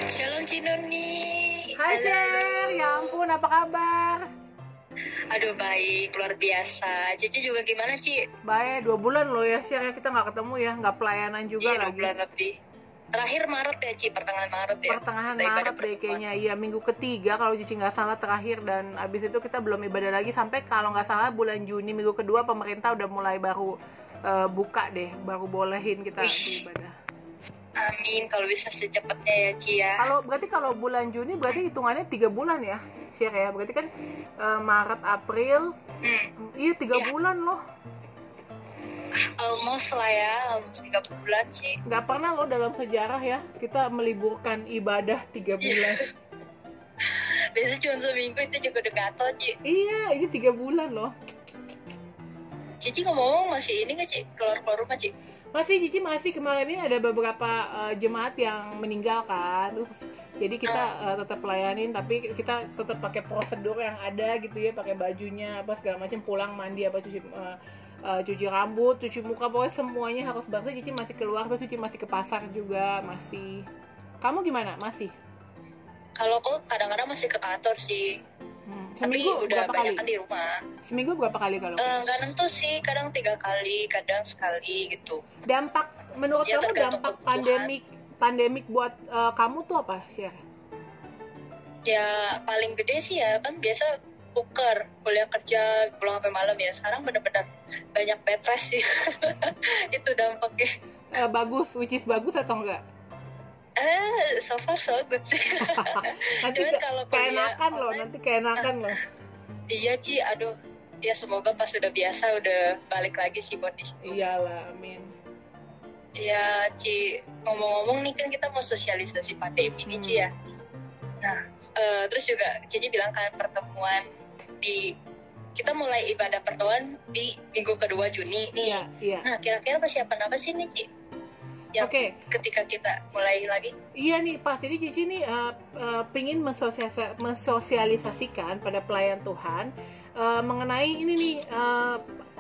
Shalom Cinoni. Hai Sher, ya ampun apa kabar? Aduh baik, luar biasa. Cici juga gimana Ci? Baik, 2 bulan loh ya Sher ya, kita nggak ketemu ya, nggak pelayanan juga Iya 2 lagi. bulan lebih. Terakhir Maret ya Ci, pertengahan Maret ya. Pertengahan Kita ibadah Maret deh pertemuan. kayaknya, iya minggu ketiga kalau Cici nggak salah terakhir, dan abis itu kita belum ibadah lagi sampai kalau nggak salah bulan Juni minggu kedua pemerintah udah mulai baru buka deh, baru bolehin kita ibadah. Amin, kalau bisa secepatnya ya Ci ya. Berarti kalau bulan Juni berarti hitungannya 3 bulan ya Sher ya, berarti kan Maret, April, iya 3 Iya. bulan loh. Almost lah ya, almost 3 bulan Ci. Nggak pernah loh dalam sejarah ya kita meliburkan ibadah 3 bulan. Biasanya cuma seminggu, itu juga udah gatel Ci. Iya, ini 3 bulan loh. Cici ngomong masih ini nggak Ci? Keluar rumah Ci? Masih kemarin ini ada beberapa jemaat yang meninggal kan, terus jadi kita tetap pelayanin, tapi kita tetap pakai prosedur yang ada gitu ya, pakai bajunya apa segala macam, pulang mandi apa cuci rambut, cuci muka, pokoknya semuanya harus bersih. Cici masih keluar, terus Cici masih ke pasar juga masih. Kamu gimana? Masih? Kalau kok kadang-kadang masih ke kantor sih. Seminggu tapi udah berapa banyak kali? kan di rumah. Seminggu berapa kali kalau? Nggak nentu sih, kadang 3 kali, kadang sekali gitu. Dampak menurut Ya, kamu, tergantung dampak kebutuhan. pandemik buat kamu tuh apa sih? Ya paling gede sih ya kan biasa kuliah kerja pulang sampai malam ya. Sekarang benar-benar banyak bed rest sih. Itu dampaknya. Which is bagus atau enggak? So far so good sih. Nanti Cuman kalau kuliah keenakan loh, online, nanti keenakan loh. iya Ci, aduh. Ya semoga pas udah biasa udah balik lagi sih kondisi. Iyalah, amin. Ya Ci, ngomong-ngomong nih kan kita mau sosialisasi pandemi nih Ci ya. Nah, terus juga Cici bilang kan pertemuan kita mulai ibadah pertemuan di minggu kedua Juni nih. Iya. Nah, kira-kira persiapan apa sih nih Ci? Oke. Ketika kita mulai lagi. Iya nih, pas ini Cici nih pingin mensosialisasikan pada pelayan Tuhan mengenai ini nih,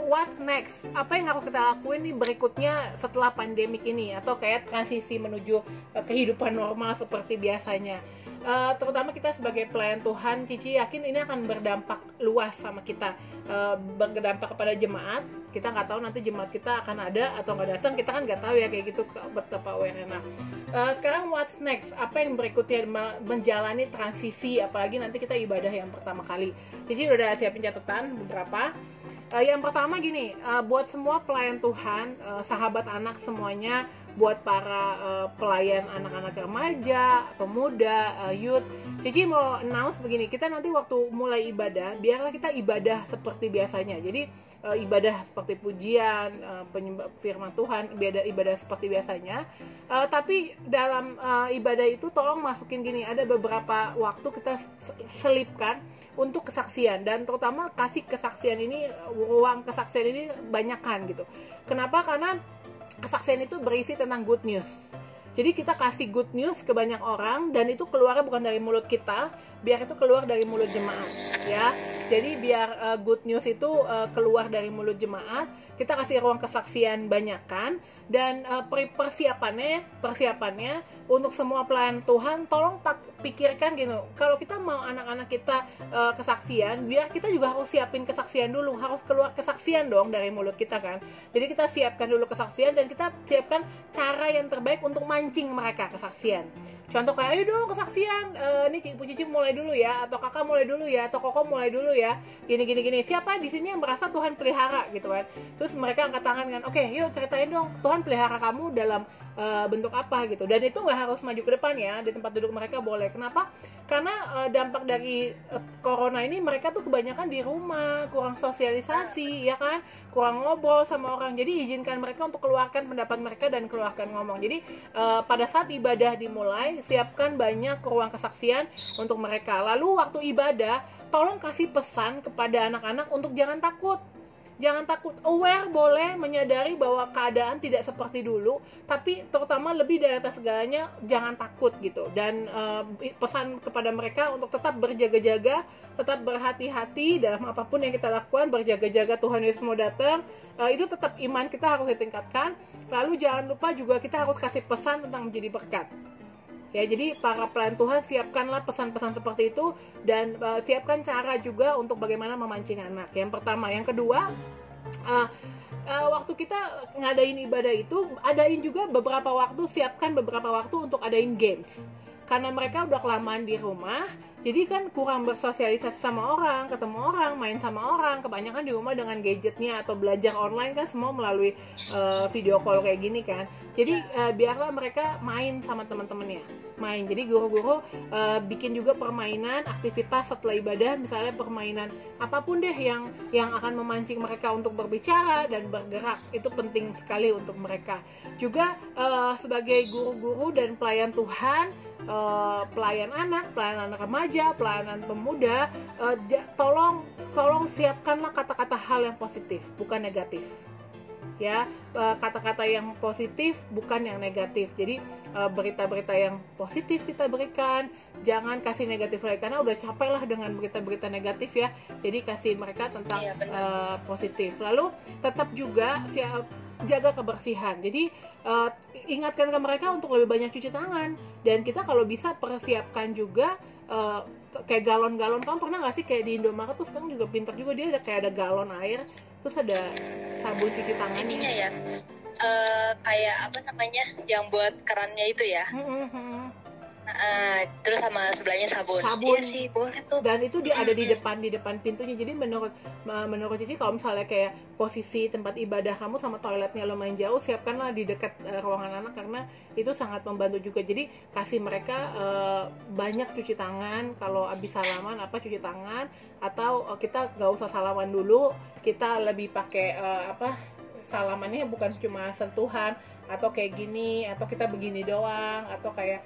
what's next, apa yang harus kita lakuin nih berikutnya setelah pandemik ini, atau kayak transisi menuju kehidupan normal seperti biasanya. Terutama kita sebagai pelayan Tuhan, Cici yakin ini akan berdampak luas sama kita, berdampak kepada jemaat. Kita nggak tahu nanti jemaat kita akan ada atau nggak datang, kita kan nggak tahu ya kayak gitu betapa aware-nya. Sekarang what's next, apa yang berikutnya menjalani transisi, apalagi nanti kita ibadah yang pertama kali. Cici udah siapin catatan beberapa. Yang pertama gini, buat semua pelayan Tuhan, sahabat anak semuanya, buat para pelayan anak-anak remaja, pemuda, youth, Cici mau announce begini, kita nanti waktu mulai ibadah, biarlah kita ibadah seperti biasanya. Jadi ibadah seperti pujian, firman Tuhan, ibadah seperti biasanya. Tapi dalam ibadah itu tolong masukin gini, ada beberapa waktu kita selipkan untuk kesaksian, dan terutama kasih kesaksian ini, ruang kesaksian ini banyakkan gitu. Kenapa? Karena kesaksian itu berisi tentang good news. Jadi kita kasih good news ke banyak orang, dan itu keluarnya bukan dari mulut kita, biar itu keluar dari mulut jemaat ya. Jadi biar good news itu keluar dari mulut jemaat, kita kasih ruang kesaksian banyakkan. Dan persiapannya untuk semua pelayan Tuhan, tolong pikirkan gitu, kalau kita mau anak-anak kita kesaksian, biar kita juga harus siapin kesaksian dulu, harus keluar kesaksian dong dari mulut kita kan. Jadi kita siapkan dulu kesaksian, dan kita siapkan cara yang terbaik untuk mancing mereka kesaksian. Contoh kayak, ayo dong kesaksian, nih Cici mulai dulu ya, atau kakak mulai dulu ya, atau koko mulai dulu ya, gini. Siapa di sini yang merasa Tuhan pelihara gitu kan? Terus mereka angkat tangan kan, oke, yuk ceritain dong Tuhan pelihara kamu dalam bentuk apa gitu. Dan itu nggak harus maju ke depan ya, di tempat duduk mereka boleh. Kenapa? Karena dampak dari corona ini, mereka tuh kebanyakan di rumah, kurang sosialisasi ya kan, kurang ngobrol sama orang. Jadi izinkan mereka untuk keluarkan pendapat mereka dan keluarkan ngomong. Jadi pada saat ibadah dimulai, siapkan banyak ruang kesaksian untuk mereka. Lalu waktu ibadah, tolong kasih pesan kepada anak-anak untuk jangan takut. Jangan takut, aware boleh, menyadari bahwa keadaan tidak seperti dulu, tapi terutama lebih dari atas segalanya, jangan takut gitu. Dan pesan kepada mereka untuk tetap berjaga-jaga, tetap berhati-hati dalam apapun yang kita lakukan, berjaga-jaga, Tuhan Yesus mau datang. Itu tetap iman kita harus ditingkatkan. Lalu jangan lupa juga kita harus kasih pesan tentang menjadi berkat. Ya, jadi para pelayan Tuhan siapkanlah pesan-pesan seperti itu dan siapkan cara juga untuk bagaimana memancing anak. Yang pertama, yang kedua, waktu kita ngadain ibadah itu, adain juga beberapa waktu, siapkan beberapa waktu untuk adain games. Karena mereka udah kelamaan di rumah, jadi kan kurang bersosialisasi sama orang, ketemu orang, main sama orang. Kebanyakan di rumah dengan gadgetnya atau belajar online kan semua melalui video call kayak gini kan. Jadi biarlah mereka main sama teman-temannya, main. Jadi guru-guru bikin juga permainan, aktivitas setelah ibadah, misalnya permainan apapun deh yang akan memancing mereka untuk berbicara dan bergerak. Itu penting sekali untuk mereka. Juga sebagai guru-guru dan pelayan Tuhan, pelayan anak remaja, pelayanan pemuda, tolong siapkanlah kata-kata hal yang positif, bukan negatif. Ya, kata-kata yang positif bukan yang negatif. Jadi berita-berita yang positif kita berikan, jangan kasih negatif lagi karena udah capek lah dengan berita-berita negatif ya. Jadi kasih mereka tentang positif. Lalu tetap juga jaga kebersihan. Jadi ingatkan ke mereka untuk lebih banyak cuci tangan, dan kita kalau bisa persiapkan juga kayak galon-galon. Kamu pernah nggak sih kayak di Indomaret tuh sekarang juga pintar juga, dia ada kayak ada galon air, terus ada sabun cuci tangan. Intinya ya kayak apa namanya yang buat kerannya itu ya. Terus sama sebelahnya sabun. Iya sih, boleh tuh. Dan itu dia ada di depan pintunya. Jadi menurut Cici, kalau misalnya kayak posisi tempat ibadah kamu sama toiletnya lumayan jauh, siapkanlah di dekat ruangan anak, karena itu sangat membantu juga. Jadi kasih mereka banyak cuci tangan. Kalau habis salaman cuci tangan, atau kita nggak usah salaman dulu, kita lebih pakai salamannya bukan cuma sentuhan atau kayak gini, atau kita begini doang, atau kayak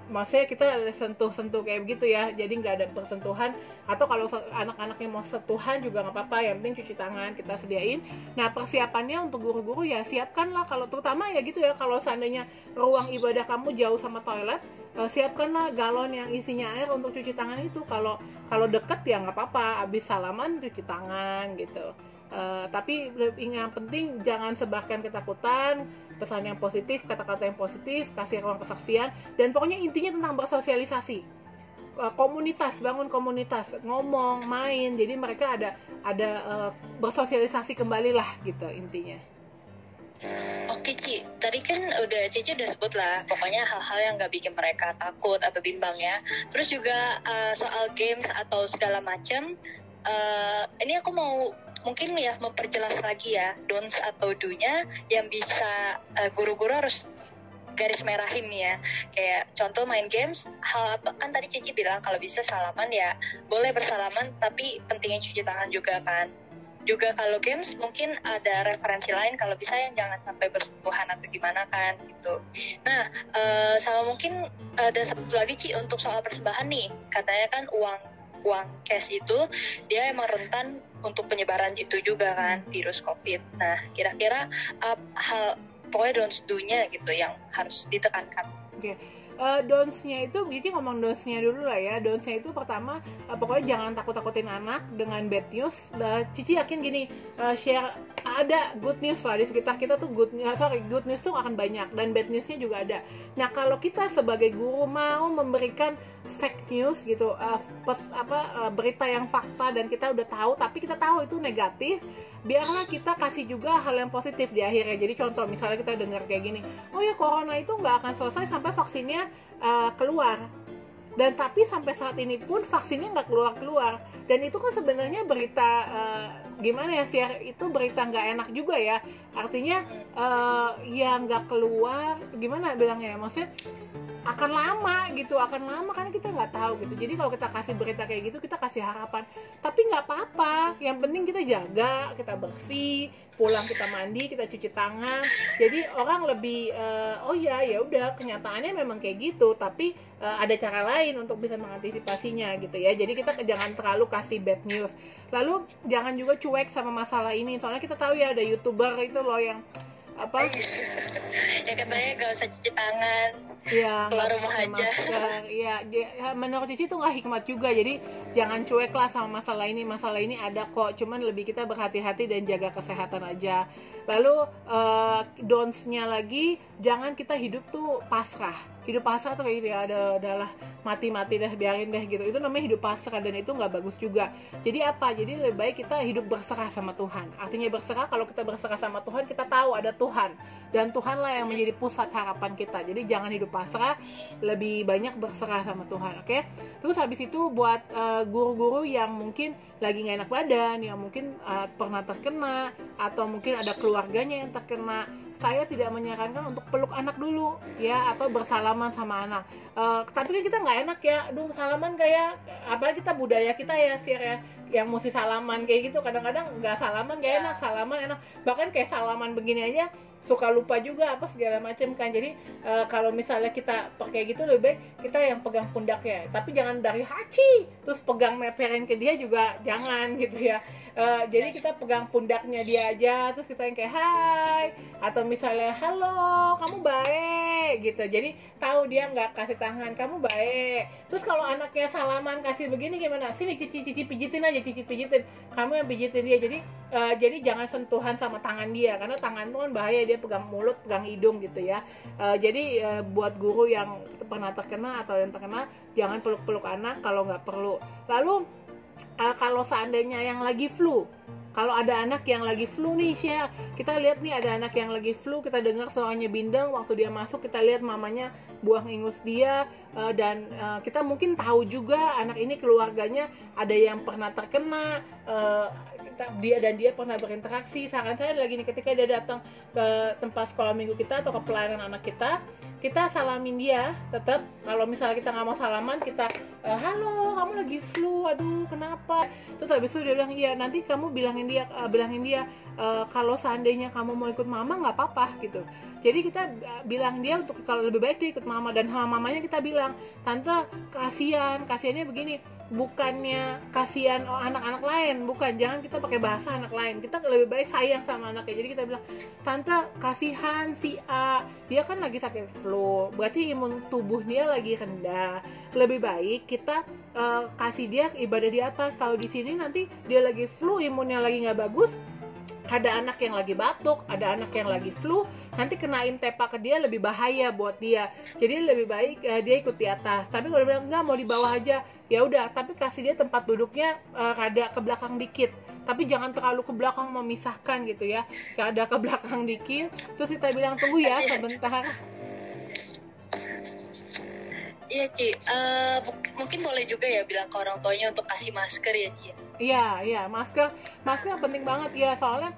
maksudnya kita sentuh-sentuh kayak begitu ya, jadi nggak ada bersentuhan. Atau kalau anak-anaknya mau sentuhan juga nggak apa-apa, yang penting cuci tangan kita sediain. Nah, persiapannya untuk guru-guru ya siapkanlah, kalau terutama ya gitu ya, kalau seandainya ruang ibadah kamu jauh sama toilet, siapkanlah galon yang isinya air untuk cuci tangan itu. Kalau deket ya nggak apa-apa, habis salaman cuci tangan gitu. Tapi yang penting jangan sebarkan ketakutan, pesan yang positif, kata-kata yang positif, kasih ruang kesaksian, dan pokoknya intinya tentang bersosialisasi. Komunitas, bangun komunitas, ngomong, main, jadi mereka ada bersosialisasi kembali lah gitu intinya. Oke Ci, tadi kan Cici udah sebut lah pokoknya hal-hal yang gak bikin mereka takut atau bimbang ya. Terus juga soal games atau segala macam, ini aku mau mungkin ya memperjelas lagi ya don'ts atau do-nya yang bisa guru-guru harus garis merahin ya. Kayak contoh main games, hal apa kan tadi Cici bilang kalau bisa salaman ya boleh bersalaman, tapi pentingnya cuci tangan juga kan. Juga kalau games mungkin ada referensi lain, kalau bisa yang jangan sampai bersentuhan atau gimana kan gitu. Nah sama mungkin ada satu lagi Ci untuk soal persembahan nih, katanya kan uang cash itu dia emang rentan untuk penyebaran itu juga kan, virus COVID. Nah kira-kira hal pokoknya don'ts do-nya gitu yang harus ditekankan. Oke. Don'ts-nya itu, Cici ngomong don'ts-nya dulu lah ya. Don'ts-nya itu pertama, pokoknya jangan takut-takutin anak dengan bad news. Cici yakin gini, share ada good news lah di sekitar kita tuh, good news tuh akan banyak, dan bad news-nya juga ada. Nah kalau kita sebagai guru mau memberikan fake news gitu, berita yang fakta dan kita udah tahu, tapi kita tahu itu negatif, biarlah kita kasih juga hal yang positif di akhirnya. Jadi contoh misalnya kita dengar kayak gini, oh ya corona itu nggak akan selesai sampai vaksinnya keluar, dan tapi sampai saat ini pun vaksinnya nggak keluar, dan itu kan sebenarnya berita gimana ya, share itu berita nggak enak juga ya, artinya ya nggak keluar, gimana bilangnya ya, maksudnya akan lama karena kita nggak tahu gitu. Jadi kalau kita kasih berita kayak gitu, kita kasih harapan, tapi nggak apa-apa, yang penting kita jaga, kita bersih, pulang kita mandi, kita cuci tangan, jadi orang lebih oh ya udah, kenyataannya memang kayak gitu, tapi ada cara lain untuk bisa mengantisipasinya gitu ya. Jadi kita jangan terlalu kasih bad news. Lalu jangan juga cuek sama masalah ini, soalnya kita tahu ya ada YouTuber itu loh yang ya katanya gak usah cuci tangan, ya, keluar rumah aja. Ya, menurut Cici itu nggak hikmat juga. Jadi jangan cuek lah sama masalah ini ada kok, cuman lebih kita berhati-hati dan jaga kesehatan aja. Lalu don'ts-nya lagi, jangan kita hidup tuh pasrah. hidup pasrah tuh kayak gitu ya, adalah mati deh, biarin deh gitu. Itu namanya hidup pasrah, dan itu nggak bagus juga. Jadi apa? Jadi lebih baik kita hidup berserah sama Tuhan. Artinya berserah, kalau kita berserah sama Tuhan, kita tahu ada Tuhan, dan Tuhanlah yang menjadi pusat harapan kita. Jadi jangan hidup pasrah, lebih banyak berserah sama Tuhan. Oke? Terus habis itu buat guru-guru yang mungkin lagi nggak enak badan, yang mungkin pernah terkena, atau mungkin ada keluarganya yang terkena, saya tidak menyarankan untuk peluk anak dulu ya, atau bersalaman sama anak. Tapi kan kita nggak enak ya, aduh salaman kayak, apalagi kita budaya kita ya Sir ya, yang mesti salaman kayak gitu. Kadang-kadang nggak salaman nggak enak, salaman enak. Bahkan kayak salaman begini aja suka lupa juga apa segala macam kan. Jadi kalau misalnya kita pakai gitu, lebih baik kita yang pegang pundaknya, tapi jangan dari haci terus pegang meperin ke dia juga jangan gitu ya. Jadi kita pegang pundaknya dia aja, terus kita yang kayak hai, atau misalnya halo kamu baik gitu. Jadi tahu dia nggak kasih tangan, kamu baik. Terus kalau anaknya salaman kasih begini gimana, sini cici pijitin aja, cici pijitin, kamu yang pijitin dia. Jadi jangan sentuhan sama tangan dia, karena tangan itu kan bahaya, dia pegang mulut, pegang hidung gitu ya. Jadi buat guru yang pernah terkena atau yang terkena, jangan peluk-peluk anak kalau nggak perlu. Lalu kalau seandainya yang lagi flu, kalau ada anak yang lagi flu nih Syah, kita lihat nih ada anak yang lagi flu, kita dengar suaranya bindeng, waktu dia masuk kita lihat mamanya buang ingus dia, dan kita mungkin tahu juga anak ini keluarganya ada yang pernah terkena, dia pernah berinteraksi. Saran saya lagi nih, ketika dia datang ke tempat sekolah minggu kita atau ke pelayanan anak kita salamin dia tetap. Kalau misalnya kita nggak mau salaman, kita halo kamu lagi flu, aduh kenapa. Terus habis itu dia bilang iya, nanti kamu bilangin dia kalau seandainya kamu mau ikut mama nggak apa-apa gitu. Jadi kita bilang dia untuk kalau lebih baik dia ikut mama, dan sama mamanya kita bilang, tante kasihannya begini, bukannya kasihan anak-anak lain, bukan, jangan kita pakai bahasa anak lain, kita lebih baik sayang sama anaknya. Jadi kita bilang, tante kasihan si A, dia kan lagi sakit flu, berarti imun tubuh dia lagi rendah, lebih baik kita kasih dia ibadah di atas. Kalau di sini nanti dia lagi flu, imunnya lagi nggak bagus, ada anak yang lagi batuk, ada anak yang lagi flu, nanti kenain tepak ke dia lebih bahaya buat dia. Jadi lebih baik dia ikut di atas. Tapi kalau dia bilang enggak, mau di bawah aja, ya udah, tapi kasih dia tempat duduknya rada ke belakang dikit, tapi jangan terlalu ke belakang memisahkan gitu ya, ada ke belakang dikit. Terus kita bilang tunggu ya sebentar. Iya Ci, mungkin boleh juga ya bilang ke orang tuanya untuk kasih masker ya Ci. Iya, masker penting banget ya, soalnya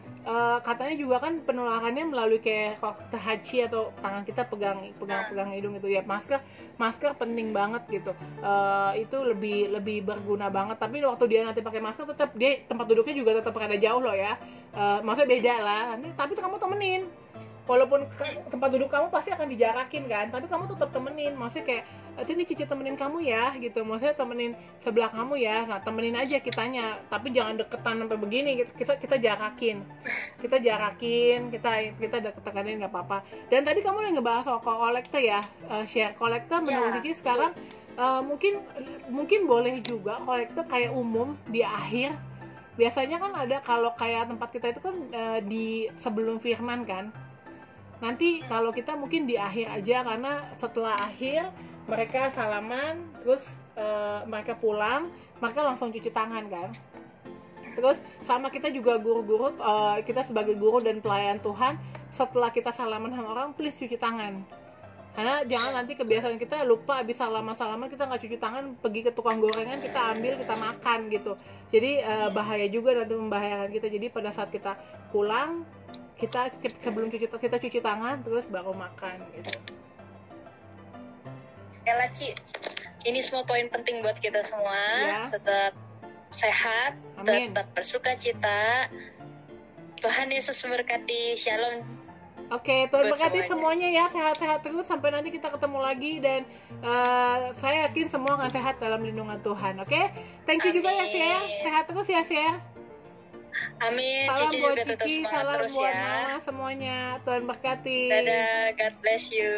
katanya juga kan penularannya melalui kayak kalau kita haji atau tangan kita pegang hidung itu ya. Masker penting banget gitu. Itu lebih berguna banget. Tapi waktu dia nanti pakai masker, tetap dia tempat duduknya juga tetap rada jauh loh ya. Maksudnya beda lah nanti, tapi kamu temenin. Walaupun tempat duduk kamu pasti akan dijarakin kan, tapi kamu tetap temenin. Maksudnya kayak sini cici temenin kamu ya gitu, maksudnya temenin sebelah kamu ya. Nah temenin aja kitanya, tapi jangan deketan sampai begini. Kita jarakin, kita deket-deketin nggak apa-apa. Dan tadi kamu yang ngebahas soal kolektor ya, share kolektor menurut Cici sekarang mungkin boleh juga kolektor kayak umum di akhir. Biasanya kan ada, kalau kayak tempat kita itu kan di sebelum firman kan. Nanti kalau kita mungkin di akhir aja, karena setelah akhir mereka salaman, terus mereka pulang, mereka langsung cuci tangan kan. Terus sama kita juga guru-guru, kita sebagai guru dan pelayan Tuhan, setelah kita salaman sama orang, please cuci tangan. Karena jangan nanti kebiasaan kita lupa, habis salaman kita nggak cuci tangan, pergi ke tukang gorengan, kita ambil, kita makan gitu. Jadi bahaya juga, nanti membahayakan kita. Jadi pada saat kita pulang, kita sebelum kita cuci tangan, terus baru makan gitu. Ya lah Ci, ini semua poin penting buat kita semua ya. Tetap sehat, amin. Tetap bersukacita. Tuhan Yesus berkati. Shalom. Oke, Tuhan berkati semuanya ya, sehat-sehat terus sampai nanti kita ketemu lagi, dan saya yakin semua akan sehat dalam lindungan Tuhan. Oke, thank you. Amin. Juga ya Sia, sehat terus ya Sia. Amin. Salam Cici buat juga tetap Cici, semangat salam terus buat ya. Mama semuanya. Tuhan berkati. Dadah, God bless you.